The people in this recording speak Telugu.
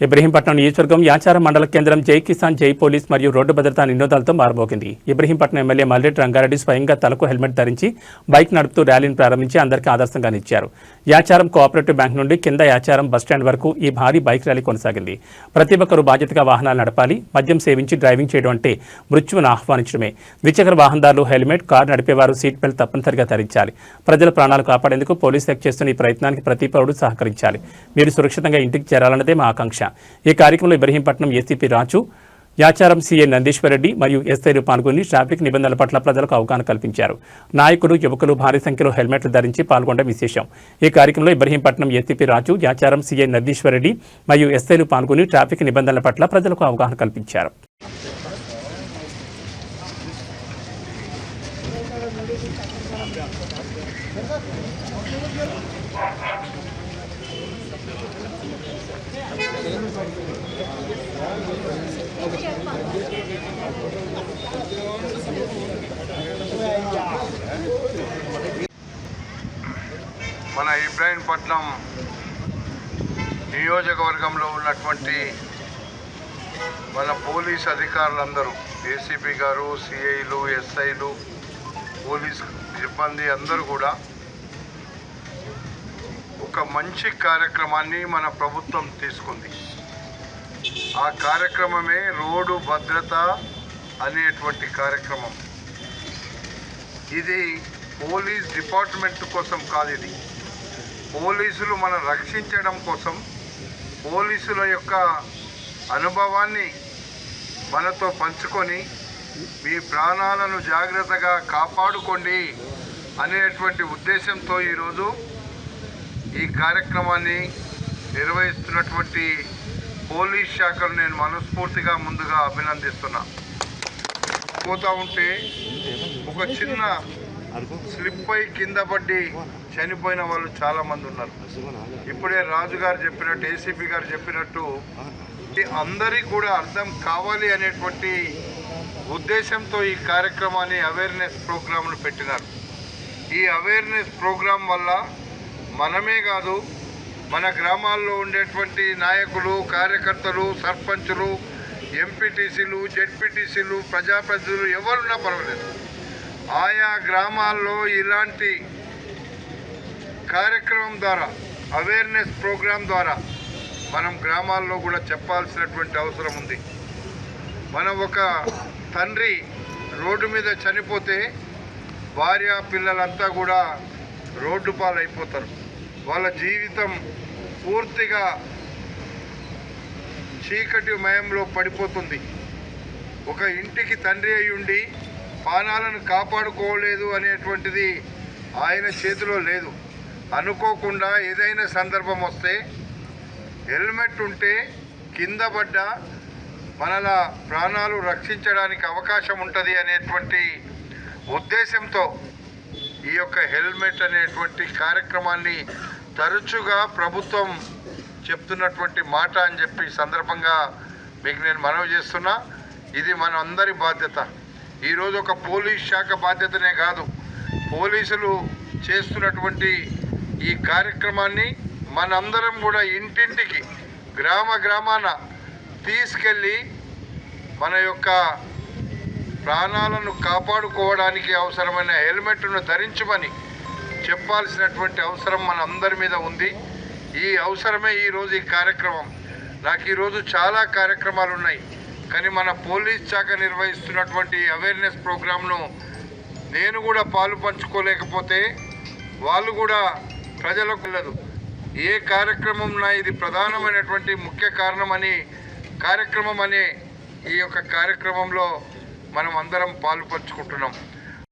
ఇబ్రహీంపట్నం నియోజకవర్గం యాచారం మండల కేంద్రం జై కిసాన్ జై పోలీస్ మరియు రోడ్డు భద్రతా నినాదాలతో మారబోగింది. ఇబ్రహీంపట్నం ఎమ్మెల్యే మల్రెడ్డి రంగారెడ్డి స్వయంగా తలకు హెల్మెట్ ధరించి బైక్ నడుపుతూ ర్యాలీని ప్రారంభించి అందరికీ ఆదర్శంగా నిలిచారు. యాచారం కోఆపరేటివ్ బ్యాంక్ నుండి కింద యాచారం బస్టాండ్ వరకు ఈ భారీ బైక్ ర్యాలీ కొనసాగింది. ప్రతి ఒక్కరూ బాధ్యతగా వాహనాలు నడపాలి, మద్యం సేవించి డ్రైవింగ్ చేయడం అంటే మృత్యువును ఆహ్వానించడమే. ద్విచక్ర వాహనదారులు హెల్మెట్, కారు నడిపేవారు సీట్ బెల్ట్ తప్పనిసరిగా ధరించాలి. ప్రజల ప్రాణాలు కాపాడేందుకు పోలీసు శాఖ చేస్తున్న ఈ ప్రయత్నానికి ప్రతి పౌరుడు సహకరించాలి. మీరు సురక్షితంగా ఇంటికి చేరాలన్నదే మా ఆకాంక్ష. ఈ కార్యక్రమంలో ఇబ్రహీంపట్నం ఏసీపీ రాజు, యాచారం సీఐ నందీశ్వర్ రెడ్డి మరియు ఎస్ఐలు పాల్గొని ట్రాఫిక్ నిబంధనల పట్ల ప్రజలకు అవగాహన కల్పించారు. నాయకులు, యువకులు భారీ సంఖ్యలో హెల్మెట్లు ధరించి పాల్గొనడం విశేషం. ఈ కార్యక్రమంలో ఇబ్రహీంపట్నం ఏసీపీ రాజు, యాచారం సీఐ నందీశ్వర్ రెడ్డి మరియు ఎస్ఐలు పాల్గొని ట్రాఫిక్ నిబంధనల పట్ల ప్రజలకు అవగాహన కల్పించారు. మన ఇబ్రహీంపట్నం నియోజకవర్గంలో ఉన్నటువంటి మన పోలీస్ అధికారులందరూ, ఏసీపీ గారు, సిఐలు, ఎస్ఐలు, పోలీస్ సిబ్బంది అందరూ కూడా ఒక మంచి కార్యక్రమాన్ని మన ప్రభుత్వం తీసుకుంది. ఆ కార్యక్రమమే రోడ్డు భద్రత అనేటువంటి కార్యక్రమం. ఇది పోలీస్ డిపార్ట్మెంట్ కోసం కాదు, ఇది పోలీసులు మనం రక్షించడం కోసం, పోలీసుల యొక్క అనుభవాన్ని మనతో పంచుకొని మీ ప్రాణాలను జాగ్రత్తగా కాపాడుకోండి అనేటువంటి ఉద్దేశంతో ఈరోజు ఈ కార్యక్రమాన్ని నిర్వహిస్తున్నటువంటి పోలీస్ శాఖను నేను మనస్ఫూర్తిగా ముందుగా అభినందిస్తున్నా. పోతా ఉంటే ఒక చిన్న స్లిప్ అయి కింద పడి చనిపోయిన వాళ్ళు చాలామంది ఉన్నారు. ఇప్పుడే రాజు గారు చెప్పినట్టు, ఏసీపీ గారు చెప్పినట్టు అందరికీ కూడా అర్థం కావాలి అనేటువంటి ఉద్దేశంతో ఈ కార్యక్రమాన్ని అవేర్నెస్ ప్రోగ్రాంలు పెట్టినారు. ఈ అవేర్నెస్ ప్రోగ్రాం వల్ల మనమే కాదు, మన గ్రామాల్లో ఉండేటువంటి నాయకులు, కార్యకర్తలు, సర్పంచులు, ఎంపీటీసీలు, జెడ్పీటీసీలు, ప్రజాప్రతినిధులు ఎవరున్నా పర్వాలేదు, ఆయా గ్రామాల్లో ఇలాంటి కార్యక్రమం ద్వారా, అవేర్నెస్ ప్రోగ్రాం ద్వారా మనం గ్రామాల్లో కూడా చెప్పాల్సినటువంటి అవసరం ఉంది. మనం ఒక తండ్రి రోడ్డు మీద చనిపోతే భార్య, పిల్లలంతా కూడా రోడ్డు పాలైపోతారు. వాళ్ళ జీవితం పూర్తిగా చీకటి మయంలో పడిపోతుంది. ఒక ఇంటికి తండ్రి అయి ఉండి ప్రాణాలను కాపాడుకోలేదు అనేటువంటిది ఆయన చేతిలో లేదు. అనుకోకుండా ఏదైనా సందర్భం వస్తే హెల్మెట్ ఉంటే కింద పడ్డ మనల ప్రాణాలు రక్షించడానికి అవకాశం ఉంటుంది అనేటువంటి ఉద్దేశంతో ఈ యొక్క హెల్మెట్ అనేటువంటి కార్యక్రమాన్ని తరచుగా ప్రభుత్వం చెప్తున్నటువంటి మాట అని చెప్పి సందర్భంగా మీకు నేను మనవి చేస్తున్నా. ఇది మన అందరి బాధ్యత. ఈరోజు ఒక పోలీస్ శాఖ బాధ్యతనే కాదు, పోలీసులు చేస్తున్నటువంటి ఈ కార్యక్రమాన్ని మనందరం కూడా ఇంటింటికి, గ్రామాన తీసుకెళ్ళి మన యొక్క ప్రాణాలను కాపాడుకోవడానికి అవసరమైన హెల్మెట్ను ధరించమని చెప్పాల్సినటువంటి అవసరం మన అందరి మీద ఉంది. ఈ అవసరమే ఈరోజు ఈ కార్యక్రమం. నాకు ఈరోజు చాలా కార్యక్రమాలు ఉన్నాయి, కానీ మన పోలీస్ శాఖ నిర్వహిస్తున్నటువంటి అవేర్నెస్ ప్రోగ్రాంను నేను కూడా పాలు పంచుకోలేకపోతే వాళ్ళు కూడా ప్రజలకు వెళ్ళదు. ఏ కార్యక్రమం ఇది ప్రధానమైనటువంటి ముఖ్య కార్యక్రమం అనే ఈ యొక్క కార్యక్రమంలో మనం అందరం పాలు పంచుకుంటున్నాం.